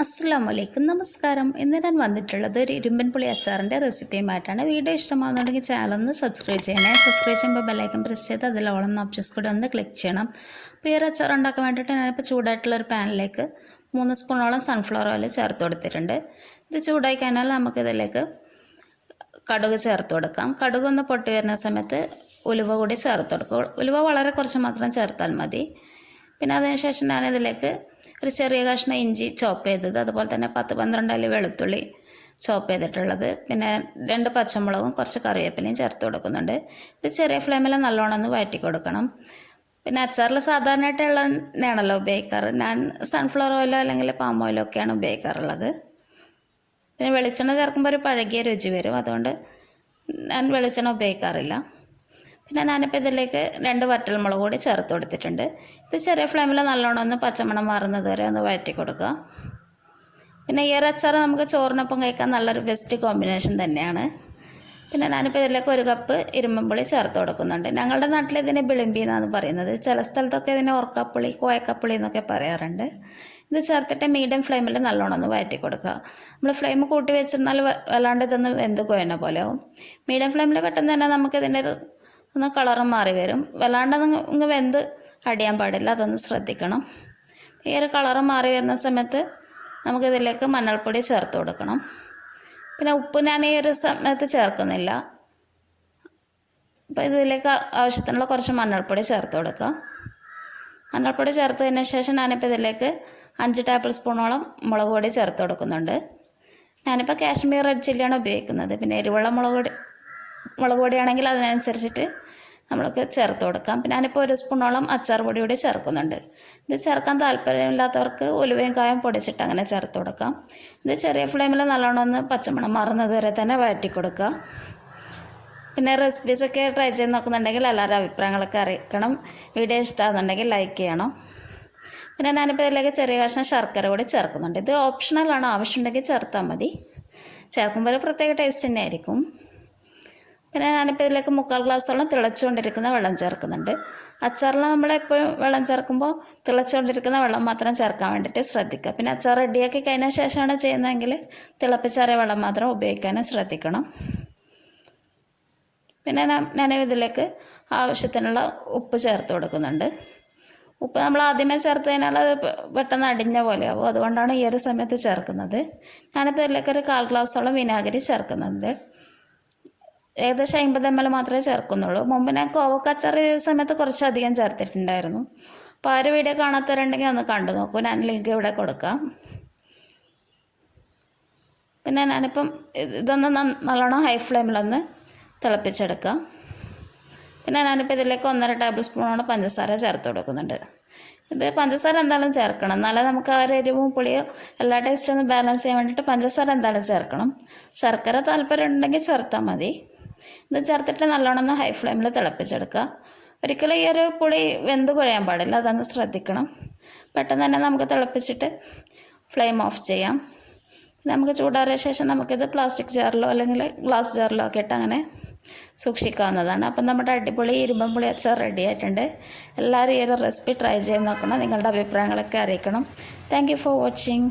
അസ്സലാമലൈക്കും നമസ്കാരം. ഇന്ന് ഞാൻ വന്നിട്ടുള്ളത് ഒരു ഇരുമ്പൻ പുളി അച്ചാറിൻ്റെ റെസിപ്പിയുമായിട്ടാണ്. വീഡിയോ ഇഷ്ടമാകുന്നുണ്ടെങ്കിൽ ചാനൽ ഒന്ന് സബ്സ്ക്രൈബ് ചെയ്യണേ. സബ്സ്ക്രൈബ് ചെയ്യുമ്പോൾ ബെല്ലൈക്കൺ പ്രസ് ചെയ്ത് അതിൽ ഓളം ഓപ്ഷൻസ് കൂടെ ഒന്ന് ക്ലിക്ക് ചെയ്യണം. അപ്പോൾ ഈ ഒരു അച്ചാർ ഉണ്ടാക്കാൻ വേണ്ടിയിട്ട് ഞാനിപ്പോൾ ചൂടായിട്ടുള്ളൊരു പാനിലേക്ക് 3 സ്പൂണോളം സൺഫ്ലവർ ഓയിൽ ചേർത്ത് കൊടുത്തിട്ടുണ്ട്. ഇത് ചൂടായി കഴിഞ്ഞാൽ നമുക്കിതിലേക്ക് കടുക് ചേർത്ത് കൊടുക്കാം. കടുക് ഒന്ന് പൊട്ടി വരുന്ന സമയത്ത് ഉലുവ കൂടി ചേർത്ത് കൊടുക്കും. ഉലുവ വളരെ കുറച്ച് മാത്രം ചേർത്താൽ മതി. പിന്നെ അതിനുശേഷം ഞാനിതിലേക്ക് ഒരു ചെറിയ കഷ്ണം ഇഞ്ചി ചോപ്പ് ചെയ്തത്, അതുപോലെ തന്നെ 10-12 അല്ലി വെളുത്തുള്ളി ചോപ്പ് ചെയ്തിട്ടുള്ളത്, പിന്നെ 2 പച്ചമുളകും കുറച്ച് കറിവേപ്പിലയും ചേർത്ത് കൊടുക്കുന്നുണ്ട്. ഇത് ചെറിയ ഫ്ലെയിമിൽ നല്ലോണം ഒന്ന് വഴറ്റി കൊടുക്കണം. പിന്നെ അച്ചാറിൽ സാധാരണയായിട്ടുള്ള എണ്ണയാണല്ലോ ഉപയോഗിക്കാറ്. ഞാൻ സൺഫ്ലവർ ഓയിലോ അല്ലെങ്കിൽ പാം ഓയിലോ ഒക്കെയാണ് ഉപയോഗിക്കാറുള്ളത്. പിന്നെ വെളിച്ചെണ്ണ ചേർക്കുമ്പോൾ ഒരു പഴകിയ രുചി വരും, അതുകൊണ്ട് ഞാൻ വെളിച്ചെണ്ണ ഉപയോഗിക്കാറില്ല. പിന്നെ ഞാനിപ്പോൾ ഇതിലേക്ക് 2 വറ്റൽമുളക് കൂടി ചേർത്ത് കൊടുത്തിട്ടുണ്ട്. ഇത് ചെറിയ ഫ്ലെയിമിൽ നല്ലോണം ഒന്ന് പച്ചമണം മാറുന്നത് വരെ ഒന്ന് വഴറ്റി കൊടുക്കുക. പിന്നെ ഈ ഒരു അച്ചാർ നമുക്ക് ചോറിനൊപ്പം കഴിക്കാൻ നല്ലൊരു ബെസ്റ്റ് കോമ്പിനേഷൻ തന്നെയാണ്. പിന്നെ ഞാനിപ്പോൾ ഇതിലേക്ക് 1 കപ്പ് ഇരുമ്പൻ പുളി ചേർത്ത് കൊടുക്കുന്നുണ്ട്. ഞങ്ങളുടെ നാട്ടിൽ ഇതിന് ബിളിമ്പി എന്നാണ് പറയുന്നത്. ചില സ്ഥലത്തൊക്കെ ഇതിന് ഓർക്കപ്പുളി, കോയക്കപ്പുളി എന്നൊക്കെ പറയാറുണ്ട്. ഇത് ചേർത്തിട്ട് മീഡിയം ഫ്ലെയിമിൽ നല്ലോണം ഒന്ന് വഴറ്റി കൊടുക്കുക. നമ്മൾ ഫ്ലെയിം കൂട്ടി വെച്ചിരുന്നാൽ വല്ലാണ്ട് ഇതൊന്ന് വെന്ത് കോയണ പോലെ ആവും. മീഡിയം ഫ്ലെയിമിൽ പെട്ടെന്ന് തന്നെ നമുക്കിതിൻ്റെ ഒന്ന് കളറും മാറി വരും. വല്ലാണ്ട് വെന്ത് അടിയാൻ പാടില്ല, അതൊന്ന് ശ്രദ്ധിക്കണം. ഈ ഒരു കളറ് മാറി വരുന്ന സമയത്ത് നമുക്കിതിലേക്ക് മഞ്ഞൾപ്പൊടി ചേർത്ത് കൊടുക്കണം. പിന്നെ ഉപ്പ് ഞാൻ ഈ ഒരു സമയത്ത് ചേർക്കുന്നില്ല. അപ്പോൾ ഇതിലേക്ക് ആവശ്യത്തിനുള്ള കുറച്ച് മഞ്ഞൾപ്പൊടി ചേർത്ത് കൊടുക്കുക. മഞ്ഞൾപ്പൊടി ചേർത്തതിന് ശേഷം ഞാനിപ്പോൾ ഇതിലേക്ക് 5 ടേബിൾ സ്പൂണോളം മുളക് പൊടി ചേർത്ത് കൊടുക്കുന്നുണ്ട്. ഞാനിപ്പോൾ കാശ്മീർ റെഡ് ചില്ലിയാണ് ഉപയോഗിക്കുന്നത്. പിന്നെ എരിവുള്ള മുളക് പൊടിയാണെങ്കിൽ അതിനനുസരിച്ചിട്ട് നമ്മൾക്ക് ചേർത്ത് കൊടുക്കാം. പിന്നെ ഞാനിപ്പോൾ 1 സ്പൂണോളം അച്ചാർ പൊടി കൂടി ചേർക്കുന്നുണ്ട്. ഇത് ചേർക്കാൻ താല്പര്യമില്ലാത്തവർക്ക് ഉലുവയും കായും പൊടിച്ചിട്ട് അങ്ങനെ ചേർത്ത് കൊടുക്കാം. ഇത് ചെറിയ ഫ്ലെയിമിൽ നല്ലോണം ഒന്ന് പച്ചമണം മാറുന്നത് വരെ തന്നെ വഴറ്റി കൊടുക്കുക. പിന്നെ റെസിപ്പീസൊക്കെ ട്രൈ ചെയ്ത് നോക്കുന്നുണ്ടെങ്കിൽ എല്ലാവരുടെ അഭിപ്രായങ്ങളൊക്കെ അറിയിക്കണം. വീഡിയോ ഇഷ്ടമാകുന്നുണ്ടെങ്കിൽ ലൈക്ക് ചെയ്യണം. പിന്നെ ഞാനിപ്പോൾ ഇതിലേക്ക് ചെറിയ കഷ്ണം ശർക്കര കൂടി ചേർക്കുന്നുണ്ട്. ഇത് ഓപ്ഷണലാണ്, ആവശ്യമുണ്ടെങ്കിൽ ചേർത്താൽ മതി. ചേർക്കുമ്പോൾ ഒരു പ്രത്യേക ടേസ്റ്റ് തന്നെ ആയിരിക്കും. പിന്നെ ഞാനിപ്പോൾ ഇതിലേക്ക് 3/4 ഗ്ലാസ്സോളം തിളച്ചുകൊണ്ടിരിക്കുന്ന വെള്ളം ചേർക്കുന്നുണ്ട്. അച്ചാറിൽ നമ്മളെപ്പോഴും വെള്ളം ചേർക്കുമ്പോൾ തിളച്ചുകൊണ്ടിരിക്കുന്ന വെള്ളം മാത്രം ചേർക്കാൻ വേണ്ടിയിട്ട് ശ്രദ്ധിക്കുക. പിന്നെ അച്ചാർ റെഡിയാക്കി കഴിഞ്ഞ ശേഷമാണ് ചെയ്യുന്നതെങ്കിൽ തിളപ്പിച്ചാറിയ വെള്ളം മാത്രം ഉപയോഗിക്കാനും ശ്രദ്ധിക്കണം. പിന്നെ ഞാൻ ഇതിലേക്ക് ആവശ്യത്തിനുള്ള ഉപ്പ് ചേർത്ത് കൊടുക്കുന്നുണ്ട്. ഉപ്പ് നമ്മൾ ആദ്യമേ ചേർത്ത് കഴിഞ്ഞാൽ അത് പെട്ടെന്ന് അടിഞ്ഞ പോലെയാവും, അതുകൊണ്ടാണ് ഈ ഒരു സമയത്ത് ചേർക്കുന്നത്. ഞാനിപ്പോൾ ഇതിലേക്ക് ഒരു 1/4 ഗ്ലാസ്സോളം വിനാഗിരി ചേർക്കുന്നുണ്ട്. ഏകദേശം 50 ml മാത്രമേ ചേർക്കുന്നുള്ളൂ. മുമ്പ് ഞാൻ കോവക്ക അച്ചാർ ഈ സമയത്ത് കുറച്ചധികം ചേർത്തിട്ടുണ്ടായിരുന്നു. അപ്പോൾ ആ ഒരു വീഡിയോ കാണാത്തവരുണ്ടെങ്കിൽ ഒന്ന് കണ്ടു നോക്കൂ, ഞാൻ ലിങ്ക് ഇവിടെ കൊടുക്കാം. പിന്നെ ഞാനിപ്പം ഇതൊന്ന് നല്ലോണം ഹൈ ഫ്ലെയിമിലൊന്ന് തിളപ്പിച്ചെടുക്കാം. പിന്നെ ഞാനിപ്പോൾ ഇതിലേക്ക് 1.5 ടേബിൾ സ്പൂണോളം പഞ്ചസാര ചേർത്ത് കൊടുക്കുന്നുണ്ട്. ഇത് പഞ്ചസാര എന്തായാലും ചേർക്കണം, എന്നാലേ നമുക്ക് ആ ഒരു എരിവും പുളിയോ എല്ലാ ടേസ്റ്റും ഒന്ന് ബാലൻസ് ചെയ്യാൻ വേണ്ടിയിട്ട് പഞ്ചസാര എന്തായാലും ചേർക്കണം. ശർക്കര താല്പര്യം ഉണ്ടെങ്കിൽ ചേർത്താൽ മതി. ഇത് ചേർത്തിട്ട് നല്ലോണം ഒന്ന് ഹൈ ഫ്ലെയിമിൽ തിളപ്പിച്ചെടുക്കുക. ഒരിക്കലും ഈ ഒരു പുളി വെന്ത് കുഴയാൻ പാടില്ല, അതൊന്ന് ശ്രദ്ധിക്കണം. പെട്ടെന്ന് തന്നെ നമുക്ക് തിളപ്പിച്ചിട്ട് ഫ്ലെയിം ഓഫ് ചെയ്യാം. നമുക്ക് ചൂടാറിയ ശേഷം നമുക്കിത് പ്ലാസ്റ്റിക് ജാറിലോ അല്ലെങ്കിൽ ഗ്ലാസ് ജാറിലോ ഒക്കെ ഇട്ട് അങ്ങനെ സൂക്ഷിക്കാവുന്നതാണ്. അപ്പം നമ്മുടെ അടിപൊളി ഇരുമ്പൻ പുളി അച്ചാർ റെഡി ആയിട്ടുണ്ട്. എല്ലാവരും ഈ ഒരു റെസിപ്പി ട്രൈ ചെയ്ത് നോക്കണം. നിങ്ങളുടെ അഭിപ്രായങ്ങളൊക്കെ അറിയിക്കണം. Thank you for watching.